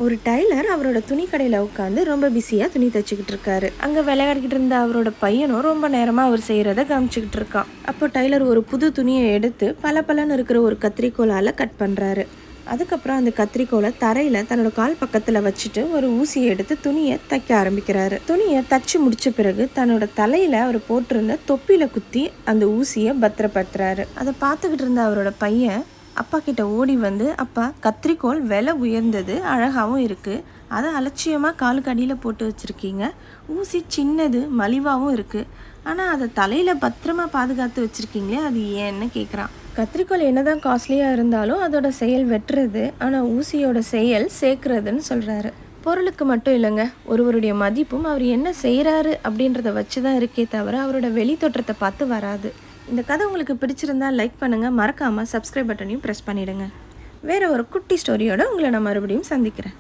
ஒரு டைலர் அவரோட துணி கடையில் உட்காந்து ரொம்ப பிஸியாக துணி தைச்சிக்கிட்டு இருக்காரு. அங்கே விளையாடிக்கிட்டு இருந்த அவரோட பையனும் ரொம்ப நேரமாக அவர் செய்கிறத காமிச்சிக்கிட்டு இருக்கான். அப்போ டைலர் ஒரு புது துணியை எடுத்து பலன்னு இருக்கிற ஒரு கத்திரிக்கோலால் கட் பண்ணுறாரு. அதுக்கப்புறம் அந்த கத்திரிக்கோலை தரையில் தன்னோட கால் பக்கத்தில் வச்சுட்டு ஒரு ஊசியை எடுத்து துணியை தைக்க ஆரம்பிக்கிறாரு. துணியை தச்சு முடிச்ச பிறகு தன்னோட தலையில் அவர் போட்டிருந்த தொப்பியில் குத்தி அந்த ஊசியை பத்திரப்படுத்துறாரு. அதை பார்த்துக்கிட்டு இருந்த அவரோட பையன் அப்பா கிட்ட ஓடி வந்து, அப்பா, கத்திரிக்கோல் விலை உயர்ந்தது, அழகாகவும் இருக்குது, அதை அலட்சியமாக காலுக்கு அடியில் போட்டு வச்சுருக்கீங்க. ஊசி சின்னது, மலிவாகவும் இருக்குது, ஆனால் அதை தலையில் பத்திரமா பாதுகாத்து வச்சுருக்கீங்களே, அது ஏன்னு கேட்குறான். கத்திரிக்கோல் என்னதான் காஸ்ட்லியாக இருந்தாலும் அதோட செயல் வெட்டுறது, ஆனால் ஊசியோட செயல் சேர்க்குறதுன்னு சொல்கிறாரு. பொருளுக்கு மட்டும் இல்லைங்க, ஒருவருடைய மதிப்பும் அவர் என்ன செய்கிறாரு அப்படின்றத வச்சு தான் இருக்கே தவிர அவரோட வெளி தோற்றத்தை பார்த்து வராது. இந்த கதை உங்களுக்கு பிடிச்சிருந்தா லைக் பண்ணுங்கள், மறக்காமல் சப்ஸ்கிரைப் பட்டனையும் ப்ரெஸ் பண்ணிவிடுங்க. வேறு ஒரு குட்டி ஸ்டோரியோடு உங்களை நான் மறுபடியும் சந்திக்கிறேன்.